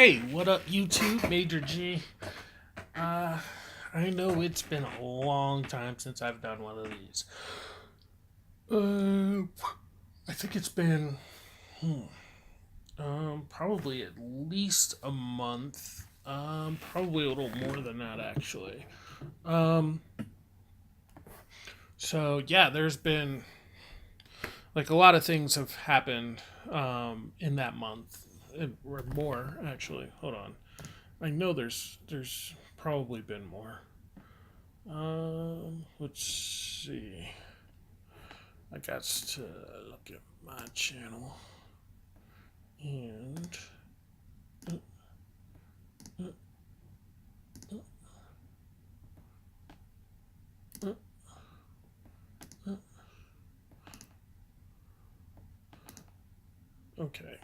Hey, what up, YouTube? Major G. Uh, I know it's been a long time since I've done one of these. Uh, I think it's been probably at least a month. Probably a little more than that actually. Um, so yeah, there's been like a lot of things have happened in that month, or more actually. Hold on, I know there's probably been more. Let's see. I got to look at my channel and okay,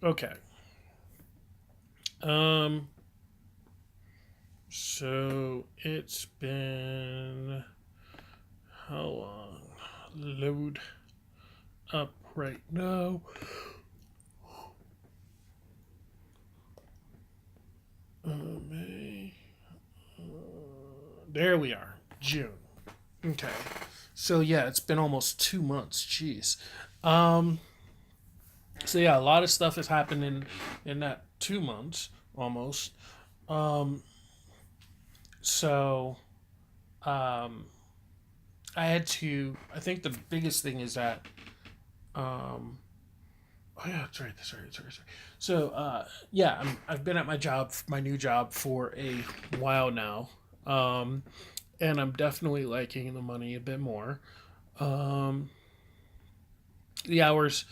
okay. Um, so it's been how long? Load up right now. May. There we are. June. Okay. So yeah, it's been almost 2 months. Jeez. Um. So yeah, a lot of stuff has happened in that 2 months almost. Um. So um, I had to. I think the biggest thing is that. Um, oh yeah, sorry. So yeah, I've been at my job, my new job, for a while now, um, and I'm definitely liking the money a bit more. Um, the hours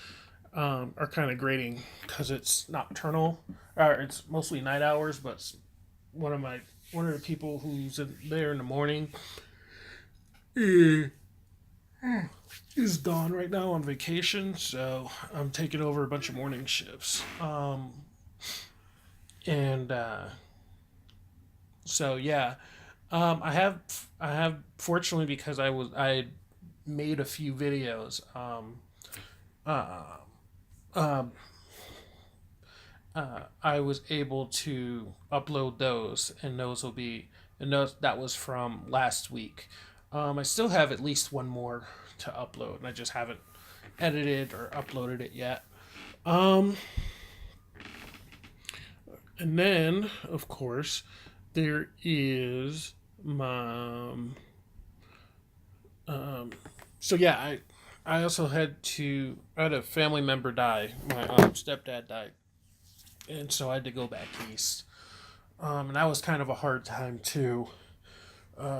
are kind of grating because it's nocturnal, or it's mostly night hours. But one of my one of the people who's there in the morning is gone right now on vacation, so I'm taking over a bunch of morning shifts. And so yeah, I have fortunately because I made a few videos. Uh, um, I was able to upload those, and those will be and those that was from last week. I still have at least one more to upload, and I just haven't edited or uploaded it yet. Um, and then, of course, there is my. Um, so yeah, I also I had a family member die. My stepdad died, and so I had to go back east. And that was kind of a hard time too,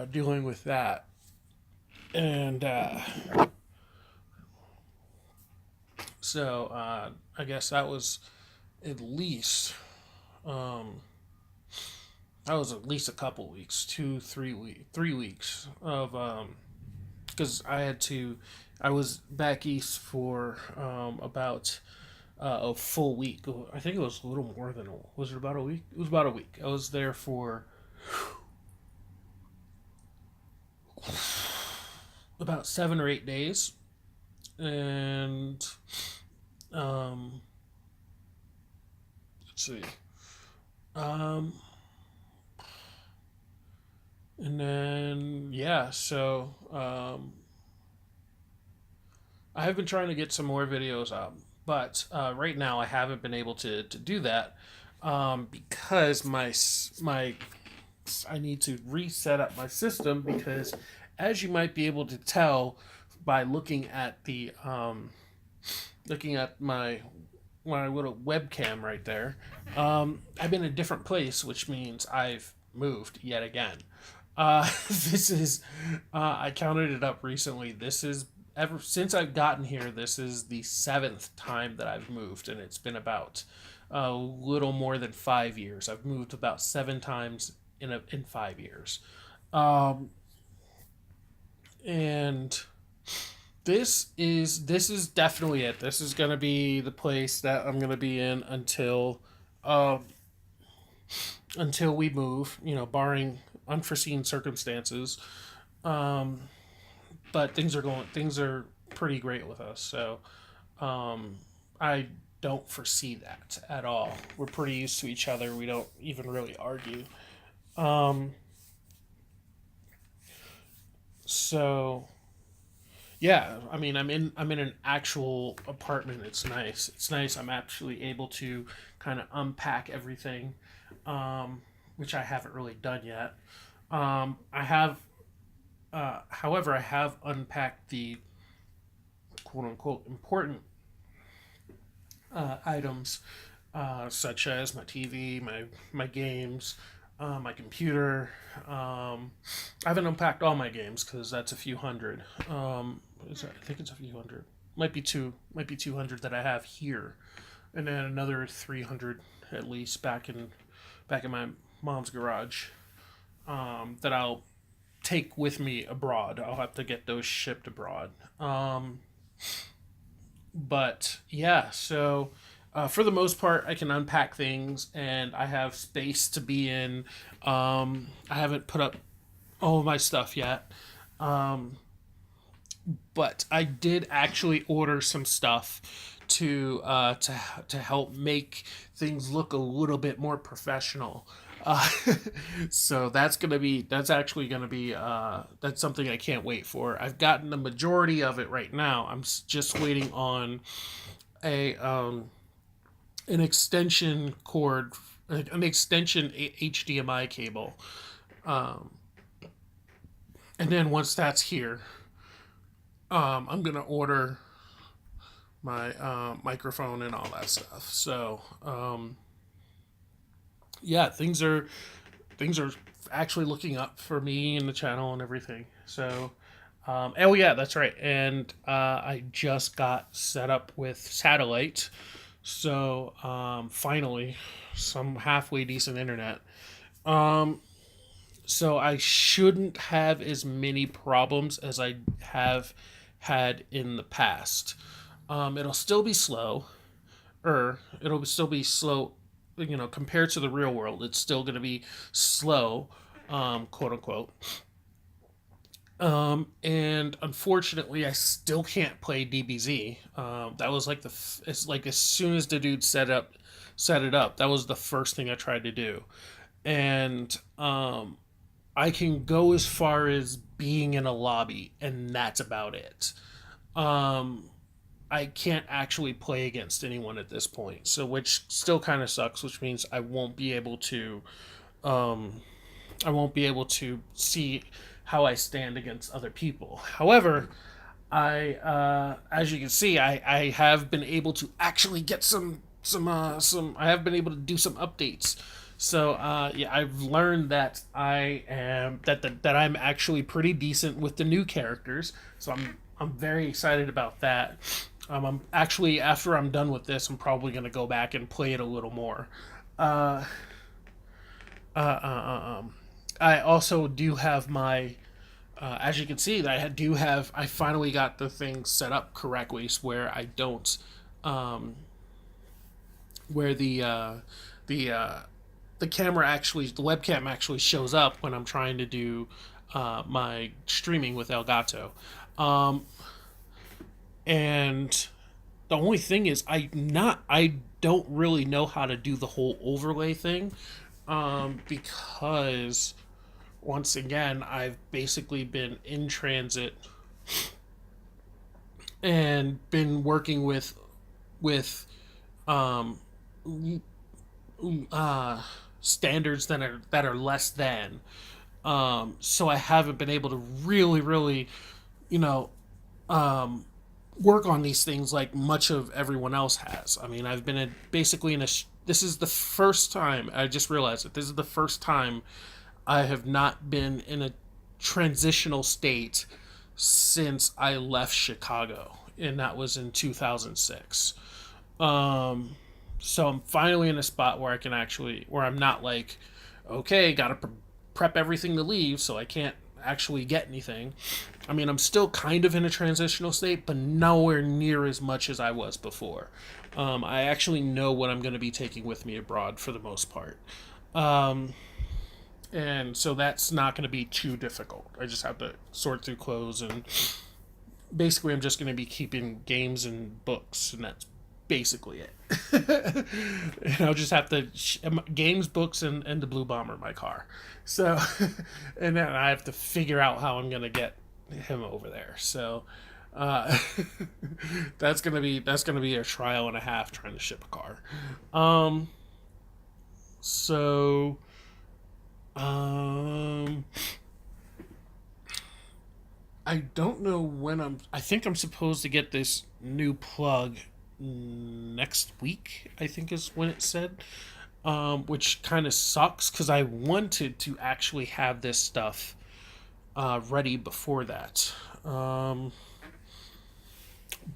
dealing with that. And so I guess at least um, that was at least a couple weeks, 3 weeks of because I was back east for about a full week. I think it was a little more than was it about a week? It was about a week. I was there for about 7 or 8 days, and um, let's see, um, and then yeah, so I have been trying to get some more videos up, but right now I haven't been able to do that because my I need to reset up my system because, as you might be able to tell by looking at my little webcam right there, I'm in a different place, which means I've moved yet again. This is I counted it up recently. This is ever since I've gotten here. This is the seventh time that I've moved, and it's been about a little more than 5 years. I've moved about 7 times in 5 years. Um, and this is definitely it. This is gonna be the place that I'm gonna be in um, until we move. Barring unforeseen circumstances. Um, but things are pretty great with us. So I don't foresee that at all. We're pretty used to each other. We don't even really argue. Um, so yeah, I mean, I'm in an actual apartment. It's nice. It's nice. I'm actually able to kind of unpack everything, um, which I haven't really done yet. I have, however, I have unpacked the quote unquote important items, such as my TV, my games, my computer. I haven't unpacked all my games because that's a few hundred. I think it's a few hundred. Might be 200 that I have here, and then another 300 at least back in my mom's garage, that I'll take with me abroad. I'll have to get those shipped abroad. But yeah, so for the most part, I can unpack things and I have space to be in. I haven't put up all of my stuff yet, but I did actually order some stuff to help make things look a little bit more professional. Uh, so that's actually gonna be that's something I can't wait for. I've gotten the majority of it right now. I'm just waiting on a an extension cord, an extension HDMI cable, um, and then once that's here, I'm gonna order my microphone and all that stuff. So yeah, things are actually looking up for me and the channel and everything. So oh yeah, that's right. And I just got set up with satellite. So finally, some halfway decent internet. Um, so I shouldn't have as many problems as I have had in the past. It'll still be slow, it'll still be slow, compared to the real world. It's still going to be slow, quote unquote. And unfortunately, I still can't play DBZ. That was like it's like as soon as the dude set it up, that was the first thing I tried to do, and I can go as far as being in a lobby, and that's about it. Um, I can't actually play against anyone at this point, so which still kind of sucks. Which means um, I won't be able to see how I stand against other people. However, as you can see, I have been able to actually get some. I have been able to do some updates. So yeah, I've learned that that I'm actually pretty decent with the new characters. So I'm very excited about that. I'm actually, after I'm done with this, I'm probably gonna go back and play it a little more. Uh, uh, uh, um, I also do have my as you can see, I finally got the thing set up correctly, where I don't, um, where the the camera actually, the webcam actually shows up when I'm trying to do my streaming with Elgato. Um, and the only thing is, I don't really know how to do the whole overlay thing, because once again, I've basically been in transit and been working with um, uh, standards that are less than. So I haven't been able to really, you know, um, work on these things like much of everyone else has. I mean, I've been basically in a. This is the first time I just realized that this is the first time I have not been in a transitional state since I left Chicago, and that was in 2006. Um, so I'm finally in a spot where where I'm not like, okay, gotta prep everything to leave, so I can't actually get anything. I mean, I'm still kind of in a transitional state, but nowhere near as much as I was before. I actually know what I'm going to be taking with me abroad for the most part. Um, and so that's not going to be too difficult. I just have to sort through clothes, and basically I'm just going to be keeping games and books, and basically it. And I'll just have to games, books, and the Blue Bomber in my car. So, and then I have to figure out how I'm gonna get him over there. So, uh, that's gonna be a trial and a half trying to ship a car. Um, so, um, I don't know when I think I'm supposed to get this new plug next week. I think is when it said, which kind of sucks because I wanted to actually have this stuff ready before that.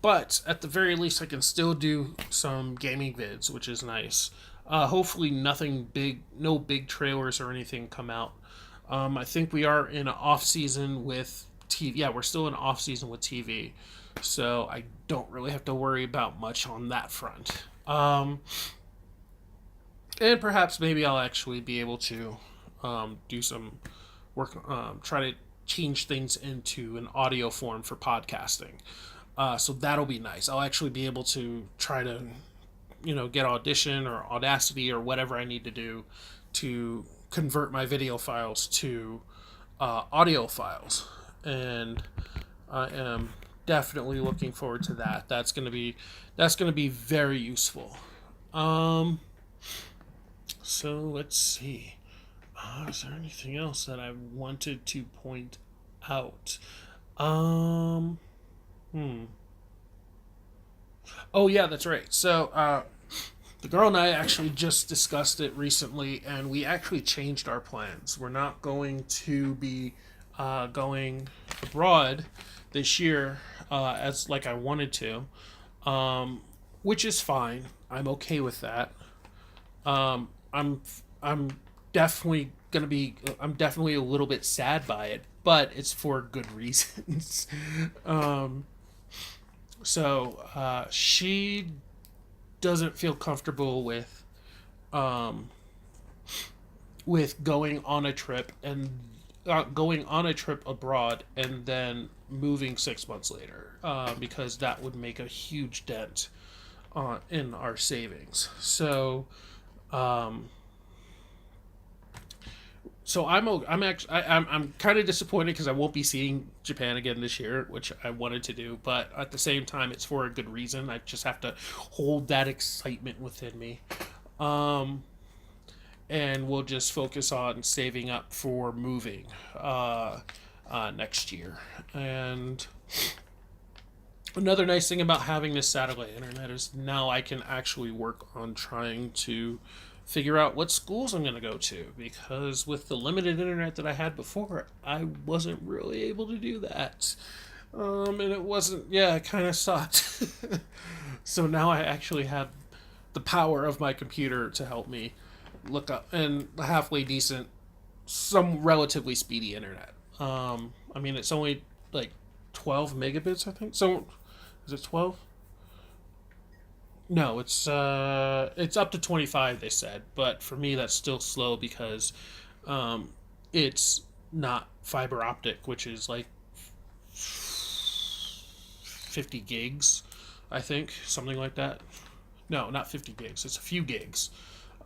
But at the very least, I can still do some gaming vids, which is nice. Hopefully, nothing big, no big trailers or anything come out. I think we are in an off season with TV. Yeah, we're still in off season with TV, so I don't really have to worry about much on that front. And perhaps maybe I'll actually be able to do some work, try to change things into an audio form for podcasting. So that'll be nice. I'll actually be able to try to, get Audition or Audacity or whatever I need to do to convert my video files to audio files. And I am definitely looking forward to that. That's gonna be very useful. Um, so let's see. Is there anything else that I wanted to point out? Um, hmm. Oh yeah, that's right. So the girl and I actually just discussed it recently, and we actually changed our plans. We're not going to be going abroad this year as like I wanted to, um, which is fine. I'm okay with that. I'm definitely gonna be. I'm definitely a little bit sad by it, but it's for good reasons. um, so she doesn't feel comfortable um, with going on a trip abroad and then moving 6 months later, because that would make a huge dent in our savings. Um, so I'm kind of disappointed because I won't be seeing Japan again this year, which I wanted to do. But at the same time, it's for a good reason. I just have to hold that excitement within me. Um, and we'll just focus on saving up for moving next year. And another nice thing about having this satellite internet is now I can actually work on trying to figure out what schools I'm going to go to, because with the limited internet that I had before, I wasn't really able to do that. And it wasn't, yeah, it kind of sucked. So now I actually have the power of my computer to help me look up and halfway decent, some relatively speedy internet. I mean, it's only like 12 megabits, I think. So, is it 12? No, it's up to 25. They said, but for me that's still slow because um, it's not fiber optic, which is like 50 gigs, I think, something like that. No, not 50 gigs. It's a few gigs.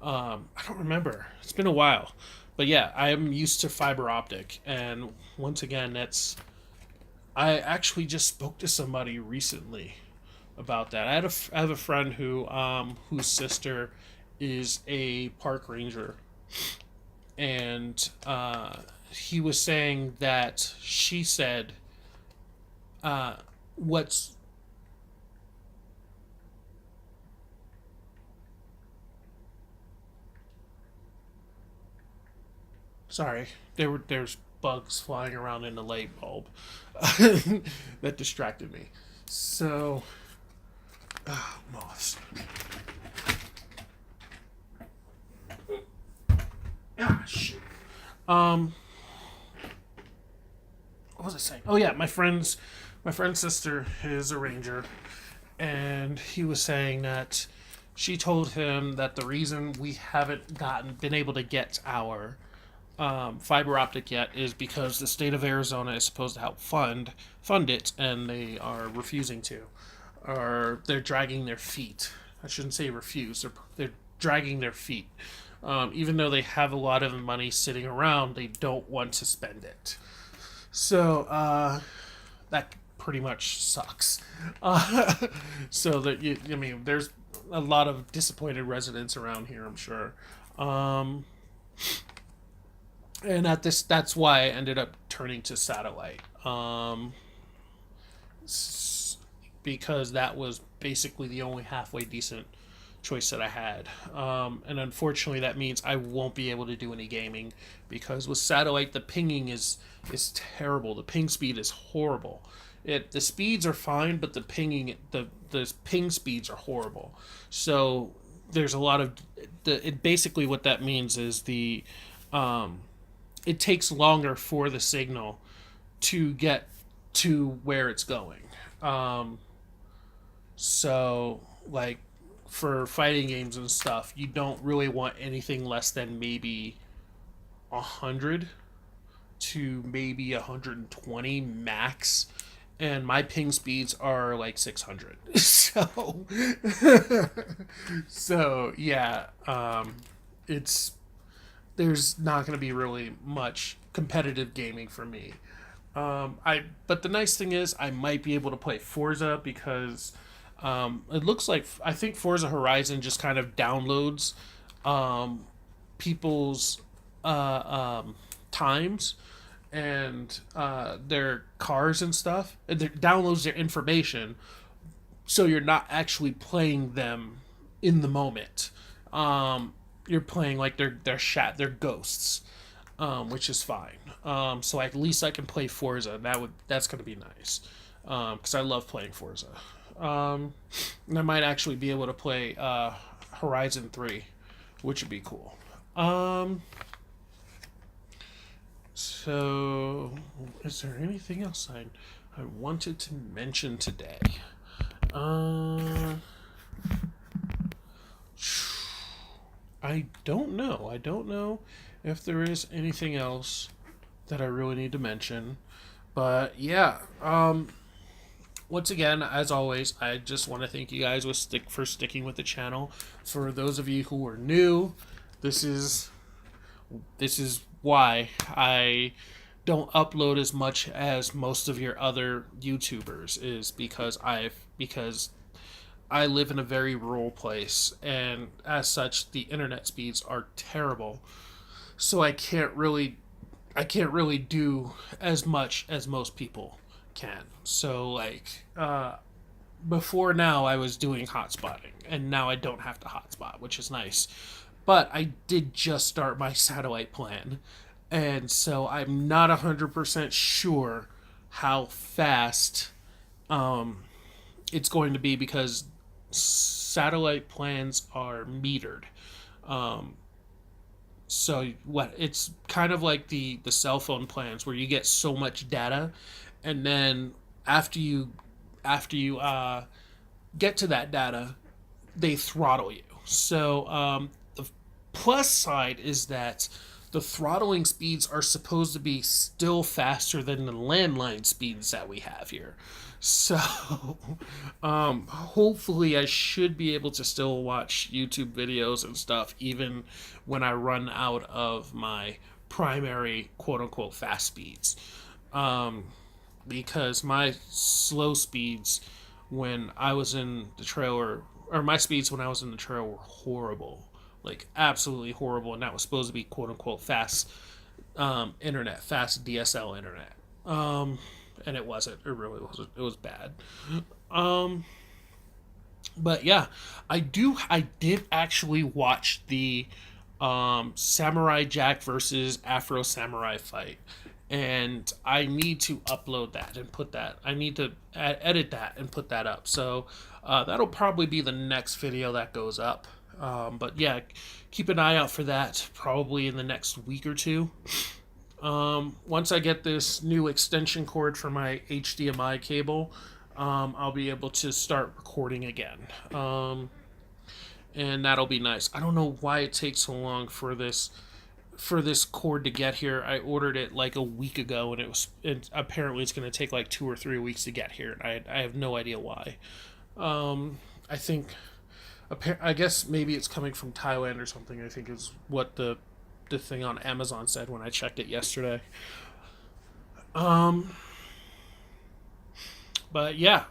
I don't remember. It's been a while, but yeah, I am used to fiber optic, and once again, I actually just spoke to somebody recently about that. I have a friend whose sister is a park ranger, and he was saying that she said, what's sorry, there's bugs flying around in the light bulb that distracted me. So, moths. Gosh. Um, what was I saying? Oh yeah, my friend's sister is a ranger, and he was saying that she told him that the reason we haven't been able to get our fiber optic yet is because the state of Arizona is supposed to help fund it, and they are refusing to. are they're dragging their feet. I shouldn't say refuse. They're dragging their feet. Even though they have a lot of money sitting around, they don't want to spend it. So that pretty much sucks. Uh, so that I mean, there's a lot of disappointed residents around here, I'm sure. Um, and that's why I ended up turning to satellite. Because that was basically the only halfway decent choice that I had. And unfortunately, that means I won't be able to do any gaming because with satellite, the pinging is terrible. The ping speed is horrible. The speeds are fine, but the ping speeds are horrible. So there's a lot of basically what that means is um, it takes longer for the signal to get to where it's going. Um, so, like, for fighting games and stuff, you don't really want anything less than maybe 100 to maybe 120 max. And my ping speeds are like 600. So, so yeah, it's there's not going to be really much competitive gaming for me. But the nice thing is I might be able to play Forza because it looks like I think Forza Horizon just kind of downloads um, people's times and their cars and stuff. It downloads their information, so you're not actually playing them in the moment. You're playing like their ghosts, which is fine. So at least I can play Forza. That's gonna be nice because I love playing Forza. And I might actually be able to play Horizon 3, which would be cool. So, is there anything else I wanted to mention today? I don't know. I don't know if there is anything else that I really need to mention. But yeah, once again, as always, I just want to thank you guys for sticking with the channel. For those of you who are new, this is why I don't upload as much as most of your other YouTubers is because I live in a very rural place, and as such, the internet speeds are terrible. So I can't really do as much as most people can. So like before now I was doing hotspotting and now I don't have to hotspot, which is nice. But I did just start my satellite plan. And so I'm not 100% sure how fast it's going to be because satellite plans are metered. Um, so what it's kind of like the cell phone plans where you get so much data, and then after you after you get to that data, they throttle you. So the plus side is that the throttling speeds are supposed to be still faster than the landline speeds that we have here. So, hopefully, I should be able to still watch YouTube videos and stuff even when I run out of my primary quote unquote fast speeds. Um, because my slow speeds when I was in the trailer, or my speeds when I was in the trailer were horrible. Like, absolutely horrible. And that was supposed to be quote unquote fast internet, fast DSL internet. And it wasn't. It really wasn't. It was bad. Um, but yeah, I did actually watch the Samurai Jack versus Afro Samurai fight, and I need to upload that and put that. I need to edit that and put that up. So that'll probably be the next video that goes up. But yeah, keep an eye out for that probably in the next week or two. Once I get this new extension cord for my HDMI cable, I'll be able to start recording again. And that'll be nice. I don't know why it takes so long for this cord to get here. I ordered it like a week ago, and apparently it's going to take like 2 or 3 weeks to get here. And I have no idea why. I think, I guess maybe it's coming from Thailand or something. I think is what the thing on Amazon said when I checked it yesterday. Um, but yeah,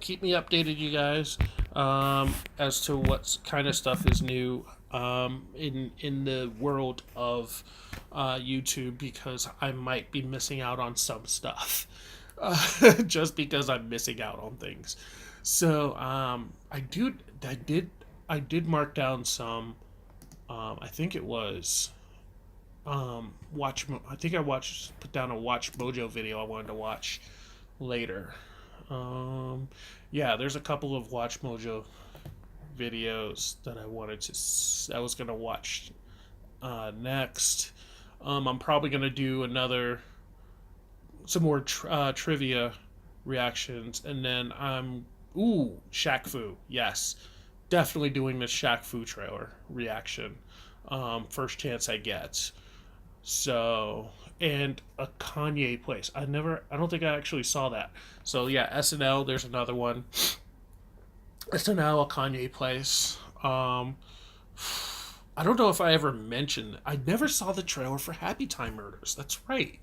keep me updated, you guys, as to what kind of stuff is new in the world of YouTube, because I might be missing out on some stuff, just because I'm missing out on things. So I did mark down some. I think it was I think I watched put down a Watch Mojo video I wanted to watch later. Um, yeah, there's a couple of Watch Mojo videos that I was gonna watch next. I'm probably gonna do some more trivia reactions, and then Shaq Fu. Yes, definitely doing the Shaq Fu trailer reaction. First chance I get. So, and a Kanye place. I don't think I actually saw that. So yeah, SNL. There's another one. SNL, a Kanye place. I don't know if I ever mentioned. I never saw the trailer for Happy Time Murders. That's right,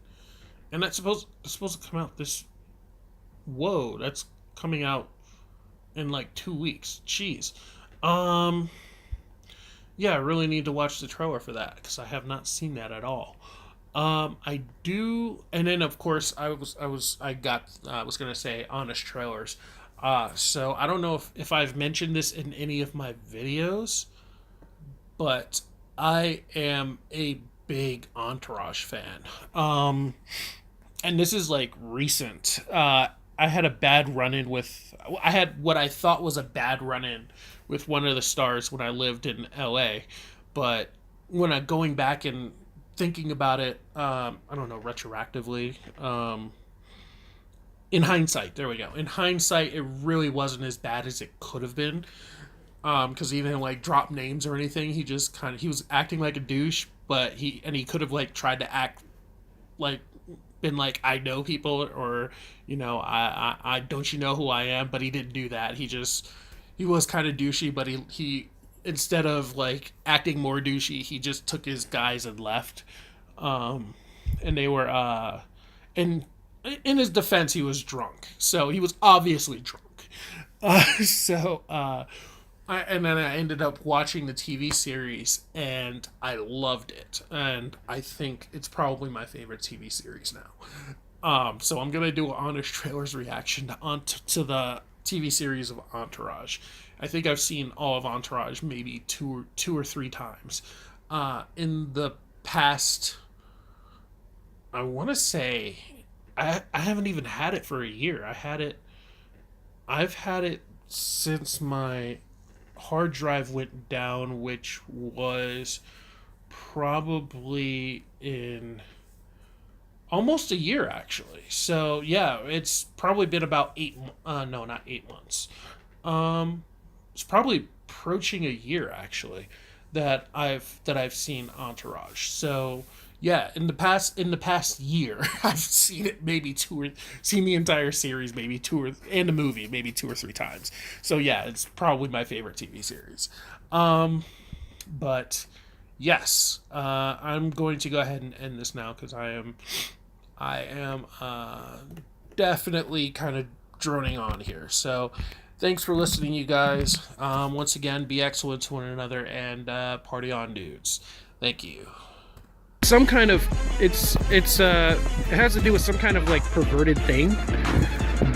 and it's supposed to come out this. Whoa, that's coming out in like 2 weeks. Jeez. Um, yeah, I really need to watch the trailer for that because I have not seen that at all. I do, and then of course I was gonna say honest trailers. So I don't know if I've mentioned this in any of my videos, but I am a big Entourage fan. And this is like recent. I had a bad run in with. I had what I thought was a bad run in with one of the stars when I lived in LA, but when I going back and thinking about it, I don't know, retroactively. In hindsight, there we go. In hindsight, it really wasn't as bad as it could have been. Because he didn't like drop names or anything. He was acting like a douche, but he could have like tried to act like been like I know people, or I don't you know who I am, but he didn't do that. He was kind of douchey, but he instead of like acting more douchey, he just took his guys and left. And they were and in his defense, he was drunk, so he was obviously drunk. And then I ended up watching the TV series, and I loved it. And I think it's probably my favorite TV series now. So I'm gonna do an honest trailers reaction to the TV series of Entourage. I think I've seen all of Entourage maybe two or three times. In the past, I want to say I haven't even had it for a year. I've had it since my hard drive went down, which was probably in almost a year actually. So yeah, it's probably been about no, not 8 months. It's probably approaching a year actually that I've seen Entourage. So yeah, in the past year, I've seen it maybe seen the entire series maybe and the movie maybe 2 or 3 times. So yeah, it's probably my favorite TV series. But yes, I'm going to go ahead and end this now because I am definitely kind of droning on here. So thanks for listening, you guys. Once again, be excellent to one another and party on, dudes. Thank you. Some kind of it has to do with some kind of like perverted thing,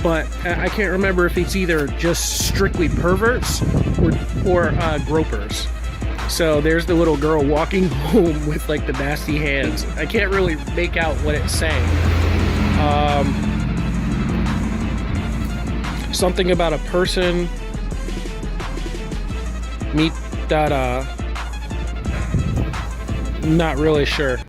but I can't remember if it's either just strictly perverts or gropers. So there's the little girl walking home with like the nasty hands. I can't really make out what it's saying. Something about a person meet that not really sure.